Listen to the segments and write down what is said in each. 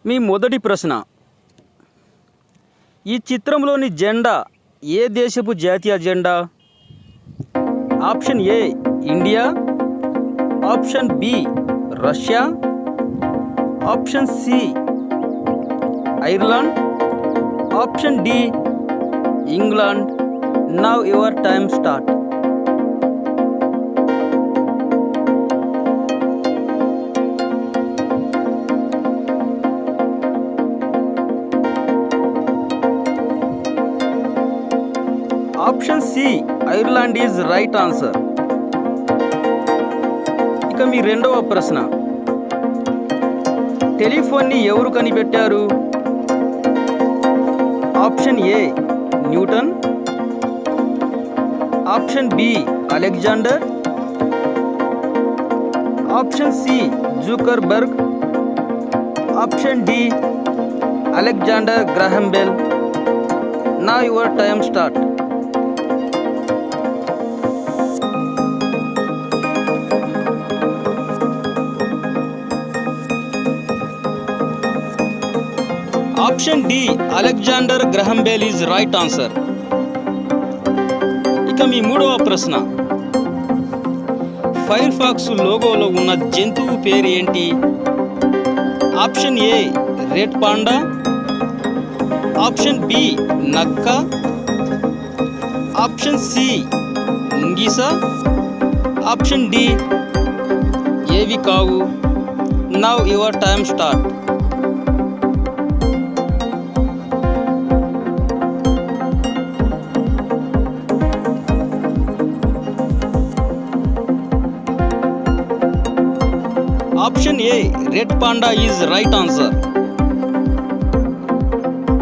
మీ మొదటి ప్రశ్న, ఈ చిత్రంలోని జెండా ఏ దేశపు జాతీయ జెండా? Option A India, option B Russia, option C Ireland, option D England. Now your time start. Option C Ireland is right answer. ఇక మీ రెండవ ప్రశ్న, టెలిఫోన్ని ఎవరు కనిపెట్టారు? Option A Newton, option B Alexander, option C Zuckerberg, option D Alexander Graham Bell. Now your time start. Option D Alexander Graham Bell is right answer. ఇక మీ మూడవ ప్రశ్న, ఫైర్ ఫాక్స్ లోగోలో ఉన్న జంతువు పేరు ఏంటి? Option A red panda, option B నక్క, option C ముంగీసా, ఆప్షన్ డి ఏవి కావు. Now your time start. Option A red panda is right answer.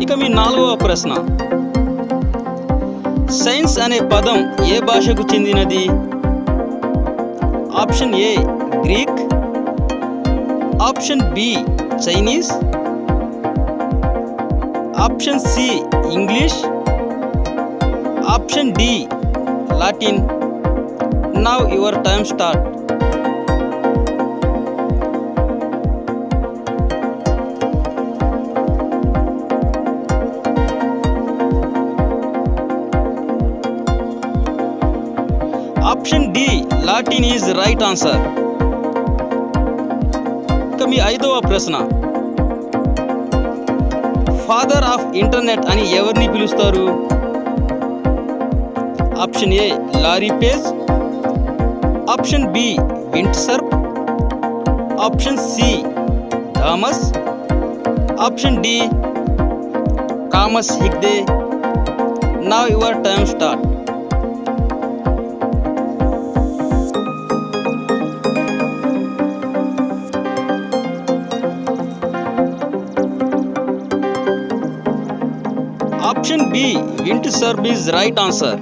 ఇక మీ నాలుగవ ప్రశ్న, సైన్స్ అనే పదం ఏ భాషకు చెందినది? Option A Greek, option B Chinese, option C English, option D Latin. Now your time start. Option D Latin is right answer. ఇక మీ ఐదవ ప్రశ్న, ఫాదర్ ఆఫ్ ఇంటర్నెట్ అని ఎవరిని పిలుస్తారు? Option A Larry Page, option B Vint Cerf, option C Thomas, option D కామస్ హిగ్డే. Now your time start. Option B Vint Cerf is right answer.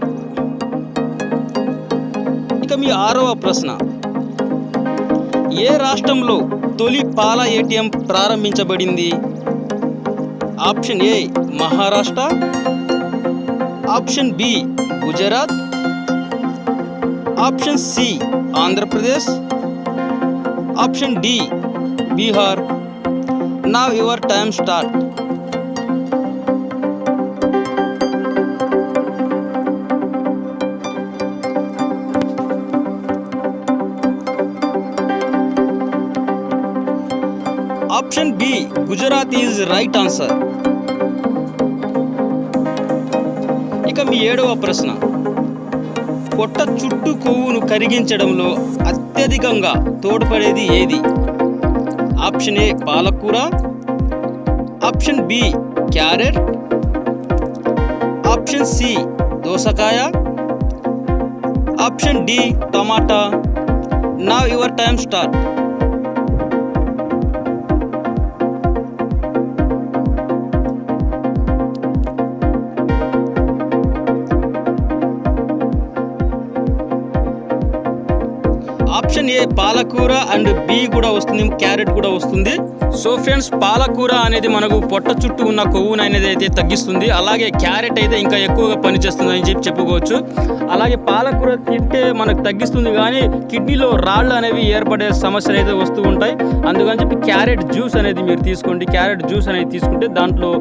ఇక మీ ఆరవ ప్రశ్న, ఏ రాష్ట్రంలో తొలి పాల ఏటీఎం ప్రారంభించబడింది? Option A Maharashtra, option B Gujarat, option C Andhra Pradesh, option D Bihar. Now your time start. Option B Gujarat is right answer. ఇక మీ ఏడవ ప్రశ్న, పొట్ట చుట్టూ కొవ్వును కరిగించడంలో అత్యధికంగా తోడ్పడేది ఏది? ఆప్షన్ ఏ పాలకూర, option B carrot, option C దోసకాయ, ఆప్షన్ డి టమాటా. Now your time start. Option A పాలకూర అండ్ బి కూడా వస్తుంది, క్యారెట్ కూడా వస్తుంది. సో ఫ్రెండ్స్, పాలకూర అనేది మనకు పొట్ట చుట్టూ ఉన్న కొవ్వును అనేది అయితే తగ్గిస్తుంది. అలాగే క్యారెట్ అయితే ఇంకా ఎక్కువగా పనిచేస్తుంది అని చెప్పుకోవచ్చు. అలాగే పాలకూర తింటే మనకు తగ్గిస్తుంది, కానీ కిడ్నీలో రాళ్ళు అనేవి ఏర్పడే సమస్యలు అయితే వస్తూ ఉంటాయి. అందుకని చెప్పి క్యారెట్ జ్యూస్ అనేది మీరు తీసుకోండి. క్యారెట్ జ్యూస్ అనేది తీసుకుంటే దాంట్లో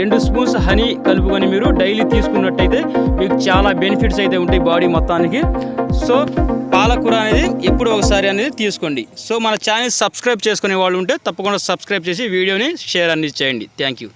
2 స్పూన్స్ హనీ కలుపుకొని మీరు డైలీ తీసుకున్నట్టయితే మీకు చాలా బెనిఫిట్స్ అయితే ఉంటాయి బాడీ మొత్తానికి. సో పాలకూర అనేది ఎప్పుడు ఒకసారి అనేది తీసుకోండి. సో మన ఛానల్ సబ్స్క్రైబ్ చేసుకునే వాళ్ళు ఉంటే తప్పకుండా సబ్స్క్రైబ్ చేసి వీడియోని షేర్ అనేది చేయండి. Thank you.